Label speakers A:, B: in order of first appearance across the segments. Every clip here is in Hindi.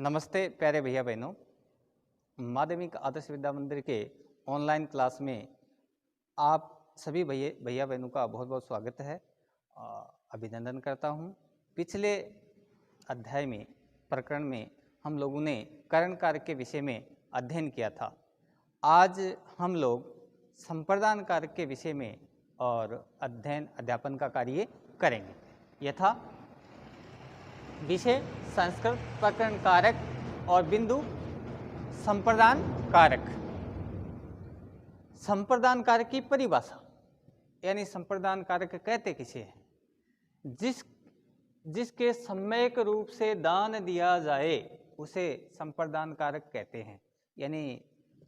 A: नमस्ते प्यारे भैया बहनों। माध्यमिक आदर्श विद्या मंदिर के ऑनलाइन क्लास में आप सभी भैया बहनों का बहुत बहुत स्वागत है। अभिनंदन करता हूँ। पिछले अध्याय में प्रकरण में हम लोगों ने करण कारक के विषय में अध्ययन किया था। आज हम लोग संप्रदान कारक के विषय में और अध्यापन का कार्य करेंगे। यथा विषय संस्कृत प्रकरण कारक और बिंदु संप्रदान कारक। संप्रदान कारक की परिभाषा यानी संप्रदान कारक कहते किसे हैं? जिसके सम्यक रूप से दान दिया जाए उसे संप्रदान कारक कहते हैं। यानी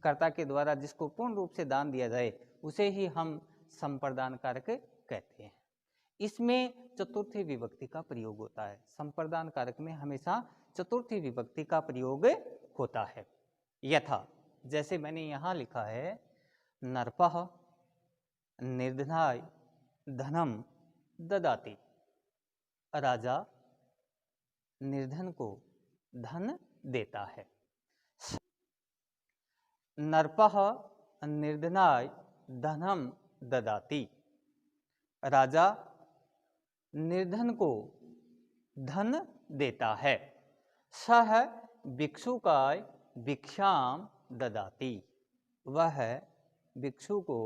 A: कर्ता के द्वारा जिसको पूर्ण रूप से दान दिया जाए उसे ही हम संप्रदान कारक कहते हैं। इसमें चतुर्थी विभक्ति का प्रयोग होता है। संप्रदान कारक में हमेशा चतुर्थी विभक्ति का प्रयोग होता है। यथा जैसे मैंने यहाँ लिखा है, नरपः निर्धनाय धनम ददाति। राजा निर्धन को धन देता है। नरपः निर्धनाय धनम ददाति। राजा निर्धन को धन देता है। सह भिक्षुकाय भिक्षाम ददाति। वह भिक्षु को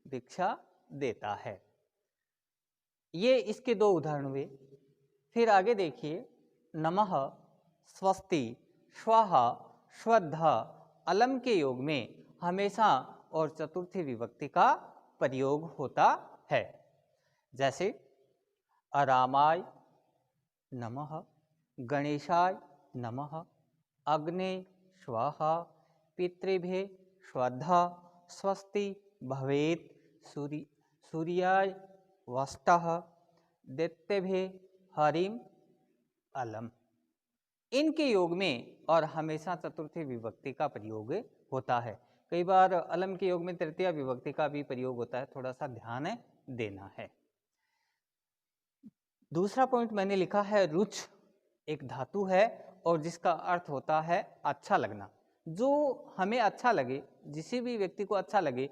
A: भिक्षा देता है। ये इसके दो उदाहरण हुए। फिर आगे देखिए, नमः, स्वस्ति, स्वाहा, श्रद्धा, अलम के योग में हमेशा और चतुर्थी विभक्ति का प्रयोग होता है। जैसे अरामाय नमः, गणेशाय नमः, अग्ने स्वाहा, पितृभ्ये श्रद्धा, स्वस्ति भवेत्, सूर्याय वस्तः, दैत्यभ्ये हरिम अलम। इनके योग में और हमेशा चतुर्थी विभक्ति का प्रयोग होता है। कई बार अलम के योग में तृतीया विभक्ति का भी प्रयोग होता है, थोड़ा सा ध्यान देना है। दूसरा पॉइंट मैंने लिखा है, रुच एक धातु है और जिसका अर्थ होता है अच्छा लगना। जो हमें अच्छा लगे, जिसी भी व्यक्ति को अच्छा लगे,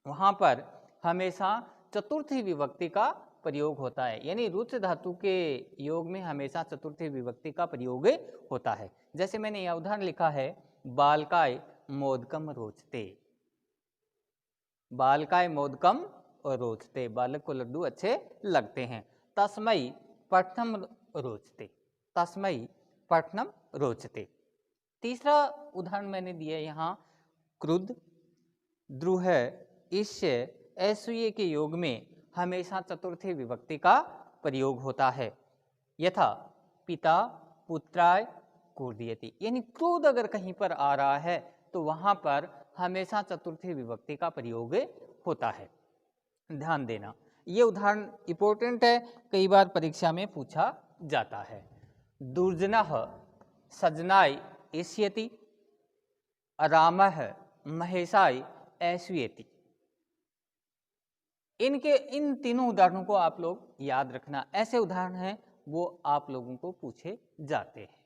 A: वहां पर हमेशा चतुर्थी विभक्ति का प्रयोग होता है। यानी रुच धातु के योग में हमेशा चतुर्थी विभक्ति का प्रयोग होता है। जैसे मैंने यह उदाहरण लिखा है, बालकाय मोदकम रोचते। बालकाय मोदकम रोचते, बालक को लड्डू अच्छे लगते हैं। तस्मै पठनम रोचते, तस्मै पठनम रोचते। तीसरा उदाहरण मैंने दिया यहाँ, क्रुद्ध, द्रुह, ईष्य, ऐसुये के योग में हमेशा चतुर्थी विभक्ति का प्रयोग होता है। यथा पिता पुत्राय क्रोधयति। यानी क्रोध अगर कहीं पर आ रहा है तो वहां पर हमेशा चतुर्थी विभक्ति का प्रयोग होता है। ध्यान देना, ये उदाहरण इंपॉर्टेंट है, कई बार परीक्षा में पूछा जाता है। दुर्जनः सजनाय एष्यति, रामः महेशाय ऐश्वर्यति। इन तीनों उदाहरणों को आप लोग याद रखना। ऐसे उदाहरण हैं वो आप लोगों को पूछे जाते हैं।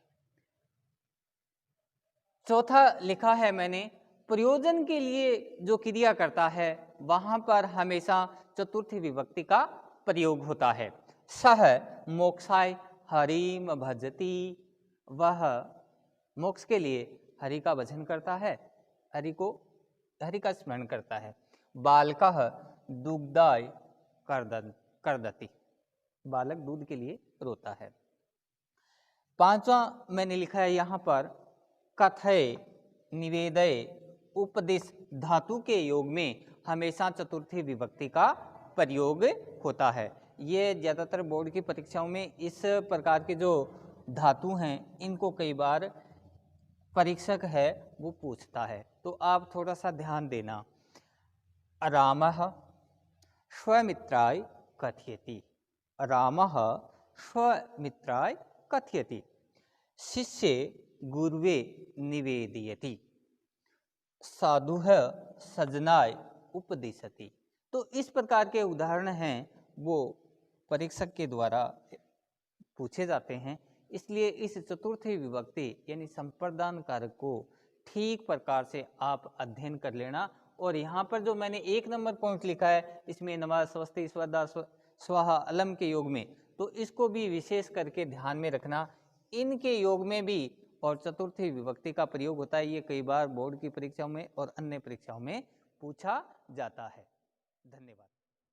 A: चौथा लिखा है मैंने, प्रयोजन के लिए जो क्रिया करता है वहां पर हमेशा चतुर्थी विभक्ति का प्रयोग होता है। सह मोक्षाय हरिम भजति। वह मोक्ष के लिए हरि का भजन करता है, हरि का स्मरण करता है। बालकः दुग्धाय कर्दति। बालक दूध के लिए रोता है। पांचवा मैंने लिखा है यहाँ पर, कथय निवेदय उपदेश धातु के योग में हमेशा चतुर्थी विभक्ति का प्रयोग होता है। ये ज़्यादातर बोर्ड की परीक्षाओं में इस प्रकार के जो धातु हैं इनको कई बार परीक्षक है वो पूछता है, तो आप थोड़ा सा ध्यान देना। रामः स्वमित्राय कथयति। रामः स्वमित्राय कथयति। शिष्ये गुरुवे निवेदयति। साधुः सजनाय उपदिशति। तो इस प्रकार के उदाहरण हैं वो परीक्षक के द्वारा पूछे जाते हैं। इसलिए इस चतुर्थी विभक्ति यानी संप्रदान कारक को ठीक प्रकार से आप अध्ययन कर लेना। और यहाँ पर जो मैंने 1 नंबर पॉइंट लिखा है, इसमें नमाज स्वस्ति स्वदा स्वाहा अलम के योग में, तो इसको भी विशेष करके ध्यान में रखना। इनके योग में भी और चतुर्थी विभक्ति का प्रयोग होता है। ये कई बार बोर्ड की परीक्षाओं में और अन्य परीक्षाओं में पूछा जाता है। धन्यवाद।